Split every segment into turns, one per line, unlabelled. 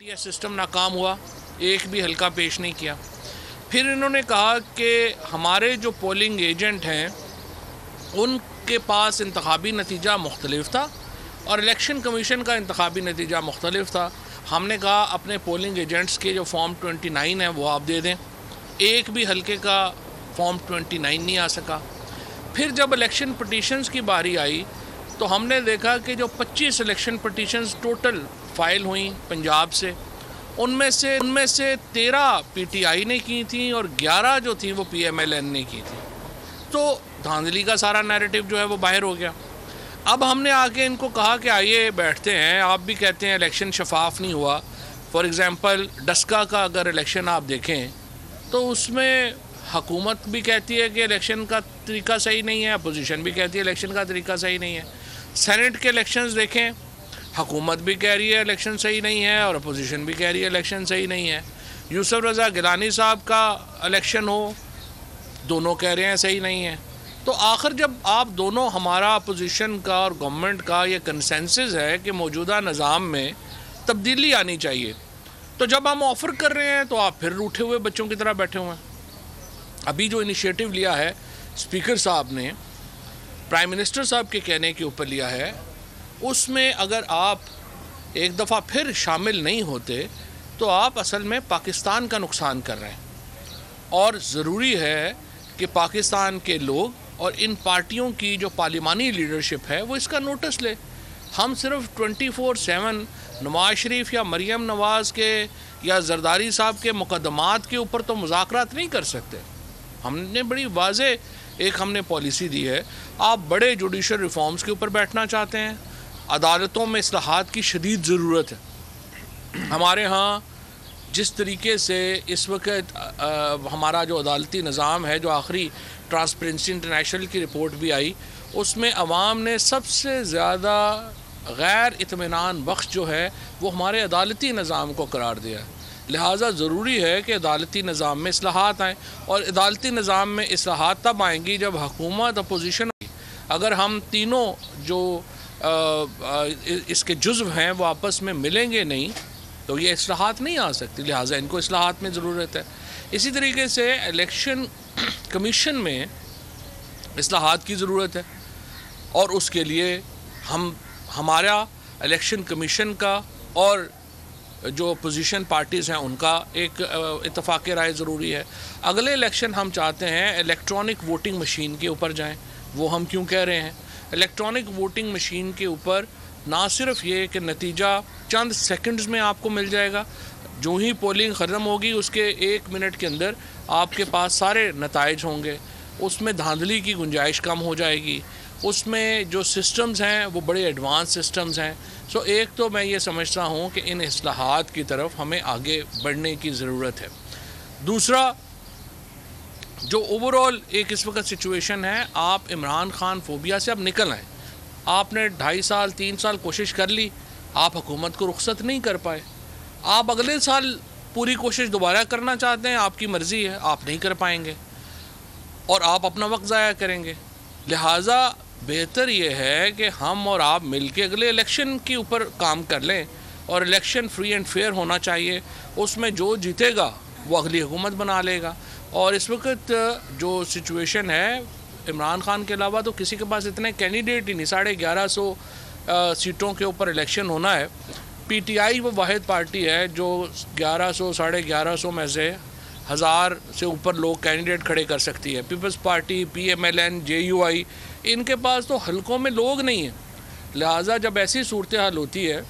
ये सिस्टम नाकाम हुआ, एक भी हल्का पेश नहीं किया। फिर इन्होंने कहा कि हमारे जो पोलिंग एजेंट हैं उनके पास इंतखाबी नतीजा मुख्तलिफ था और इलेक्शन कमीशन का इंतखाबी नतीजा मुख्तलिफ था। हमने कहा अपने पोलिंग एजेंट्स के जो फॉर्म 29 है वो आप दे दें। एक भी हल्के का फॉर्म 29 नहीं आ सका। फिर जब इलेक्शन पटिशन्स की बारी आई तो हमने देखा कि जो 25 इलेक्शन पटिशन्स टोटल फ़ाइल हुई पंजाब से, उनमें से 13 पीटीआई ने की थी और 11 जो थी वो पीएमएलएन ने की थी। तो धांधली का सारा नैरेटिव जो है वो बाहर हो गया। अब हमने आके इनको कहा कि आइए बैठते हैं, आप भी कहते हैं इलेक्शन शफाफ नहीं हुआ। फॉर एग्ज़ाम्पल डस्का का अगर इलेक्शन आप देखें तो उसमें हुकूमत भी कहती है कि इलेक्शन का तरीका सही नहीं है, अपोजिशन भी कहती है इलेक्शन का तरीका सही नहीं है। सेनेट के इलेक्शंस देखें, हुकूमत भी कह रही है इलेक्शन सही नहीं है और अपोजिशन भी कह रही है इलेक्शन सही नहीं है। यूसुफ रज़ा गिलानी साहब का इलेक्शन हो, दोनों कह रहे हैं सही नहीं है। तो आखिर जब आप दोनों, हमारा अपोजिशन का और गवर्नमेंट का ये कंसेंसस है कि मौजूदा निज़ाम में तब्दीली आनी चाहिए, तो जब हम ऑफ़र कर रहे हैं तो आप फिर रूठे हुए बच्चों की तरह बैठे हुए हैं। अभी जो इनिशिएटिव लिया है स्पीकर साहब ने, प्राइम मिनिस्टर साहब के कहने के ऊपर लिया है, उसमें अगर आप एक दफ़ा फिर शामिल नहीं होते तो आप असल में पाकिस्तान का नुकसान कर रहे हैं। और ज़रूरी है कि पाकिस्तान के लोग और इन पार्टियों की जो पार्लिमानी लीडरशिप है वो इसका नोटिस ले। हम सिर्फ 24/7 नवाज़ शरीफ या मरीम नवाज़ के या जरदारी साहब के मुकदमात के ऊपर तो मुज़ाकरात नहीं कर सकते। हमने बड़ी वाज़े हमने पॉलिसी दी है। आप बड़े जुडिशल रिफॉर्म्स के ऊपर बैठना चाहते हैं, अदालतों में इस्लाहात की शदीद ज़रूरत है। हमारे यहाँ जिस तरीके से इस वक्त हमारा जो अदालती निज़ाम है, जो आखिरी ट्रांसपेरेंसी इंटरनेशनल की रिपोर्ट भी आई, उसमें अवाम ने सबसे ज़्यादा गैर इत्मीनान बख्श जो है वो हमारे अदालती निज़ाम को करार दिया है। लिहाजा ज़रूरी है कि अदालती निज़ाम में इस्लाहात आएँ, और अदालती निज़ाम में इस्लाहात तब आएंगी जब हुकूमत अपोजिशन, अगर हम तीनों जो इसके जुज़्व हैं वो आपस में मिलेंगे नहीं तो ये इस्लाहात नहीं आ सकती। लिहाजा इनको इस्लाहात में ज़रूरत है। इसी तरीके से इलेक्शन कमीशन में इस्लाहात की ज़रूरत है, और उसके लिए हमारा इलेक्शन कमीशन का और जो अपोजिशन पार्टीज़ हैं उनका एक इत्तफ़ाक़ राय ज़रूरी है। अगले इलेक्शन हम चाहते हैं इलेक्ट्रॉनिक वोटिंग मशीन के ऊपर जाएं। वो हम क्यों कह रहे हैं? इलेक्ट्रॉनिक वोटिंग मशीन के ऊपर ना सिर्फ ये कि नतीजा चंद सेकंड्स में आपको मिल जाएगा, जो ही पोलिंग ख़त्म होगी उसके 1 मिनट के अंदर आपके पास सारे नताइज होंगे, उसमें धांधली की गुंजाइश कम हो जाएगी, उसमें जो सिस्टम्स हैं वो बड़े एडवांस सिस्टम्स हैं। सो एक तो मैं ये समझता हूँ कि इन इस्लाहात की तरफ हमें आगे बढ़ने की ज़रूरत है। दूसरा, जो ओवरऑल एक इस वक्त सिचुएशन है, आप इमरान खान फोबिया से अब निकल आए। आपने 2.5 साल 3 साल कोशिश कर ली, आप हुकूमत को रुख्सत नहीं कर पाए। आप अगले साल पूरी कोशिश दोबारा करना चाहते हैं, आपकी मर्ज़ी है, आप नहीं कर पाएंगे और आप अपना वक्त ज़ाया करेंगे। लिहाजा बेहतर ये है कि हम और आप मिलके अगले इलेक्शन के ऊपर काम कर लें, और इलेक्शन फ्री एंड फेयर होना चाहिए। उसमें जो जीतेगा वो अगली हुकूमत बना लेगा। और इस वक्त जो सिचुएशन है, इमरान खान के अलावा तो किसी के पास इतने कैंडिडेट ही नहीं। 1150 सीटों के ऊपर इलेक्शन होना है। पीटीआई वो वाहिद पार्टी है जो 1100 1150 में से 1000 से ऊपर लोग कैंडिडेट खड़े कर सकती है। पीपल्स पार्टी, पीएमएलएन, जेयूआई, इनके पास तो हलकों में लोग नहीं हैं। लिहाजा जब ऐसी सूरत हाल होती है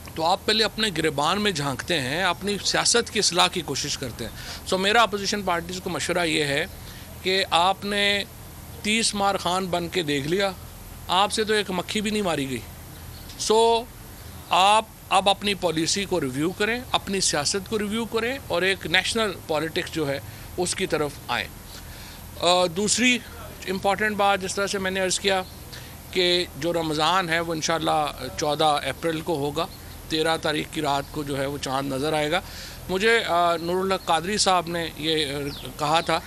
तो आप पहले अपने गिरबान में झांकते हैं, अपनी सियासत की इस्लाह की कोशिश करते हैं। सो मेरा अपोजिशन पार्टीज़ को मशवरा ये है कि आपने 30 मार खान बन के देख लिया, आपसे तो एक मक्खी भी नहीं मारी गई। सो आप अब अपनी पॉलिसी को रिव्यू करें, अपनी सियासत को रिव्यू करें और एक नेशनल पॉलिटिक्स जो है उसकी तरफ आएँ। दूसरी इम्पॉर्टेंट बात, जिस तरह से मैंने अर्ज़ किया कि जो रमज़ान है वो इंशाअल्लाह 14 अप्रैल को होगा। 13 तारीख की रात को जो है वो चाँद नज़र आएगा। मुझे नूरुल हक कादरी साहब ने ये कहा था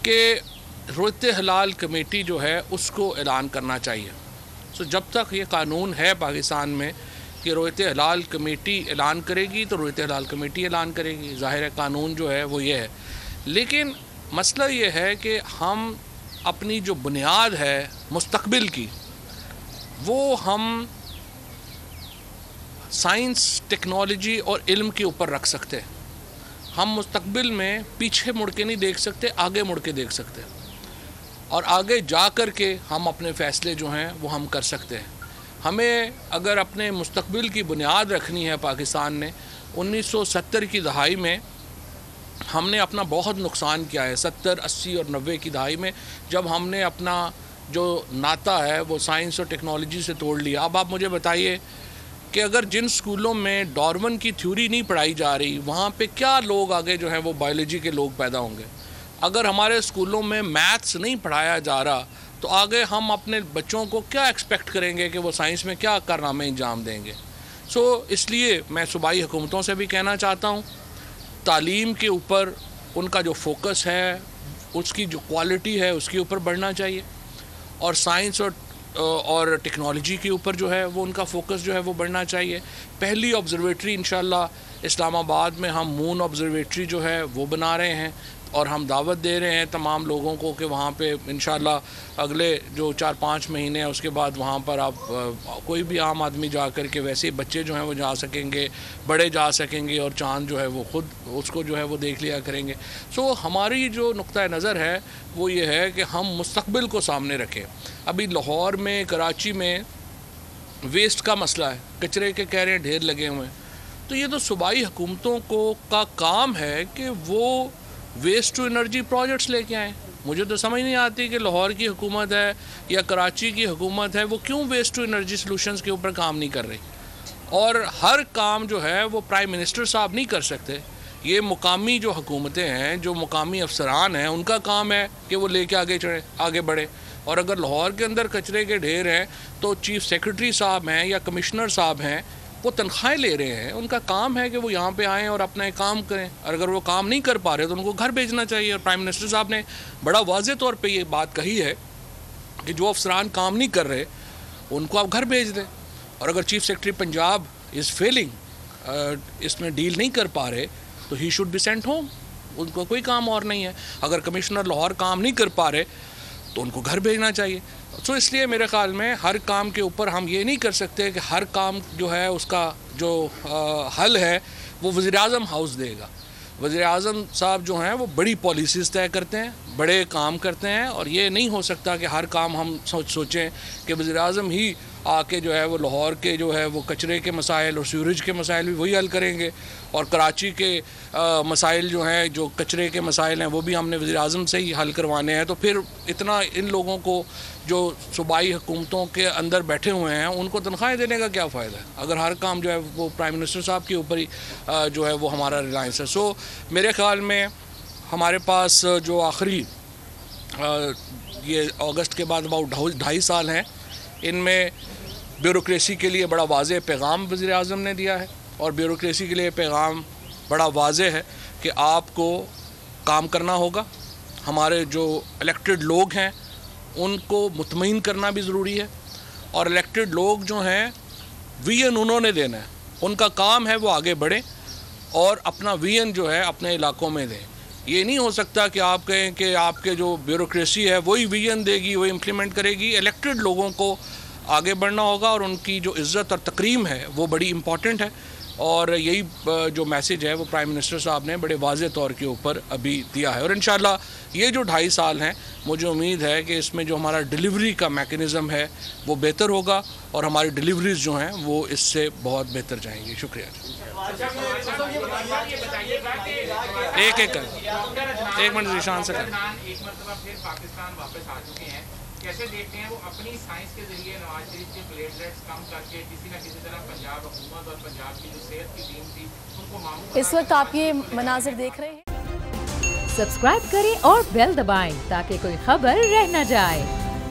कि रोज़ हलाल कमेटी जो है उसको ऐलान करना चाहिए। सो जब तक ये कानून है पाकिस्तान में کہ رویت ہلال کمیٹی اعلان کرے گی تو رویت ہلال کمیٹی اعلان کرے گی، ظاہر ہے قانون جو ہے وہ یہ ہے. لیکن مسئلہ یہ ہے کہ ہم اپنی جو بنیاد ہے مستقبل کی وہ ہم سائنس، ٹیکنالوجی اور علم کے اوپر رکھ سکتے ہیں. ہم مستقبل میں پیچھے مڑ کے نہیں دیکھ سکتے، آگے مڑ کے دیکھ سکتے ہیں، اور آگے جا کر کے ہم اپنے فیصلے جو ہیں وہ ہم کر سکتے ہیں. ہمیں اگر اپنے مستقبل کی بنیاد رکھنی ہے، پاکستان نے 1970 کی دہائی میں ہم نے اپنا بہت نقصان کیا ہے. 70، 80 اور 90 کی دہائی میں جب ہم نے اپنا جو ناطہ ہے وہ سائنس اور ٹیکنالوجی سے توڑ لیا. اب آپ مجھے بتائیے کہ اگر جن سکولوں میں ڈارون کی تھیوری نہیں پڑھائی جا رہی، وہاں پہ کیا لوگ آگے جو ہیں وہ بایولوجی کے لوگ پیدا ہوں گے؟ اگر ہمارے سکولوں میں میتھس نہیں پڑھایا جا رہا تو آگے ہم اپنے بچوں کو کیا ایکسپیکٹ کریں گے کہ وہ سائنس میں کیا کارنامے انجام دیں گے؟ اس لیے میں صوبائی حکومتوں سے بھی کہنا چاہتا ہوں، تعلیم کے اوپر ان کا جو فوکس ہے، اس کی جو کوالٹی ہے اس کے اوپر بڑھنا چاہیے، اور سائنس اور ٹیکنالوجی کے اوپر جو ہے وہ ان کا فوکس جو ہے وہ بڑھنا چاہیے. پہلی آبزرویٹری انشاءاللہ اسلام آباد میں ہم مون آبزرویٹری جو ہے وہ بنا رہے ہیں، اور ہم دعوت دے رہے ہیں تمام لوگوں کو کہ وہاں پہ انشاءاللہ اگلے جو 4-5 مہینے ہیں اس کے بعد وہاں پر آپ کوئی بھی عام آدمی جا کر کے، ویسے بچے جو ہیں وہ جا سکیں گے، بڑے جا سکیں گے، اور چاند جو ہے وہ خود اس کو جو ہے وہ دیکھ لیا کریں گے. ہماری جو نقطہ نظر ہے وہ یہ ہے کہ ہم مستقبل کو سامنے رکھیں. ابھی لاہور میں، کراچی میں ویسٹ کا مسئلہ ہے، کچرے کے کہہ رہے ہیں ڈھیر لگے ہوئے ہیں. تو یہ تو صوبائی حکومتوں کا کام ہے کہ وہ ویسٹ ٹو انرجی پروجیکٹس لے کے آئیں. مجھے تو سمجھ نہیں آتی کہ لاہور کی حکومت ہے یا کراچی کی حکومت ہے وہ کیوں ویسٹ ٹو انرجی سلوشنز کے اوپر کام نہیں کر رہی. اور ہر کام جو ہے وہ پرائم منسٹر صاحب نہیں کر سکتے. یہ مقامی جو حکومتیں ہیں، جو مقامی افسران ہیں، ان کا کام ہے کہ وہ لے کے آگے بڑھے. اور اگر لاہور کے اندر کچرے کے ڈھیر ہیں تو چیف سیکرٹری صاحب ہیں یا کمشنر صاحب ہیں، وہ تنخواہیں لے رہے ہیں، ان کا کام ہے کہ وہ یہاں پہ آئیں اور اپنا ایک کام کریں. اور اگر وہ کام نہیں کر پا رہے تو ان کو گھر بھیجنا چاہیے. اور پرائم منسٹر صاحب نے بڑا واضح طور پہ یہ بات کہی ہے کہ جو افسران کام نہیں کر رہے ان کو آپ گھر بھیج دیں. اور اگر chief secretary Punjab is failing, اس میں ڈیل نہیں کر پا رہے تو ہی شوڈ بی سینٹ ہوم. ان کو کوئی کام اور نہیں ہے. اگر کمشنر لاہور کام نہیں کر پا رہے تو ان کو گھر بھیجنا چاہیے. اس لیے میرے خیال میں ہر کام کے اوپر ہم یہ نہیں کر سکتے کہ ہر کام جو ہے اس کا جو حل ہے وہ وزیر اعظم ہاؤس دے گا. وزیر اعظم صاحب جو ہیں وہ بڑی پالیسیز طے کرتے ہیں، بڑے کام کرتے ہیں، اور یہ نہیں ہو سکتا کہ ہر کام ہم سوچیں کہ وزیر اعظم ہی آ کے جو ہے وہ لاہور کے جو ہے وہ کچرے کے مسائل اور سیوریج کے مسائل بھی وہی حل کریں گے، اور کراچی کے مسائل جو ہیں، جو کچرے کے مسائل ہیں، وہ بھی ہم نے وزیر اعظم سے ہی حل کروانے ہیں. تو پھر اتنا ان لوگوں کو جو صوبائی حکومتوں کے اندر بیٹھے ہوئے ہیں ان کو تنخواہیں دینے کا کیا فائدہ ہے اگر ہر کام جو ہے وہ پرائم منسٹر صاحب کے اوپر ہی جو ہے وہ ہمارا ریلائنس ہے. میرے خیال میں ہمارے پاس جو آخری یہ اگست کے بعد اباؤٹ 2.5 سال ہیں، ان میں بیوروکریسی کے لیے بڑا واضح پیغام وزیر اعظم نے دیا ہے. اور بیوروکریسی کے لیے پیغام بڑا واضح ہے کہ آپ کو کام کرنا ہوگا. ہمارے جو الیکٹڈ لوگ ہیں ان کو مطمئن کرنا بھی ضروری ہے، اور الیکٹڈ لوگ جو ہیں ویژن انہوں نے دینا ہے. ان کا کام ہے وہ آگے بڑھیں اور اپنا ویژن جو ہے اپنے علاقوں میں دیں. یہ نہیں ہو سکتا کہ آپ کہیں کہ آپ کے جو بیوروکریسی ہے وہی ویژن دے گی، وہی امپلیمنٹ کرے گی. الیکٹڈ لوگوں کو آگے بڑھنا ہوگا، اور ان کی جو عزت اور تکریم ہے وہ بڑی امپورٹنٹ ہے. اور یہی جو میسیج ہے وہ پرائم منسٹر صاحب نے بڑے واضح طور کے اوپر ابھی دیا ہے. اور انشاءاللہ یہ جو 2.5 سال ہیں مجھے امید ہے کہ اس میں جو ہمارا ڈیلیوری کا میکنزم ہے وہ بہتر ہوگا، اور ہماری ڈیلیوریز جو ہیں وہ اس سے بہت بہتر جائیں گی. شکریہ. ایک منٹ ذیشان سے
ایک مرتبہ پھر پاکستان واپس آ چکے ہیں، کیسے دیکھتے ہیں وہ اپنی سائنس کے ذریعے نواز شریف کے پلیٹلیٹس کم کر کے کسی نہ کسی طرح پنجاب حکومت اور پنجاب کی جو صحت کی ٹیم تھی ان کو معمول.
اس وقت آپ یہ مناظر دیکھ رہے ہیں. سبسکرائب کریں اور بیل دبائیں تاکہ کوئی خبر رہ نہ جائے.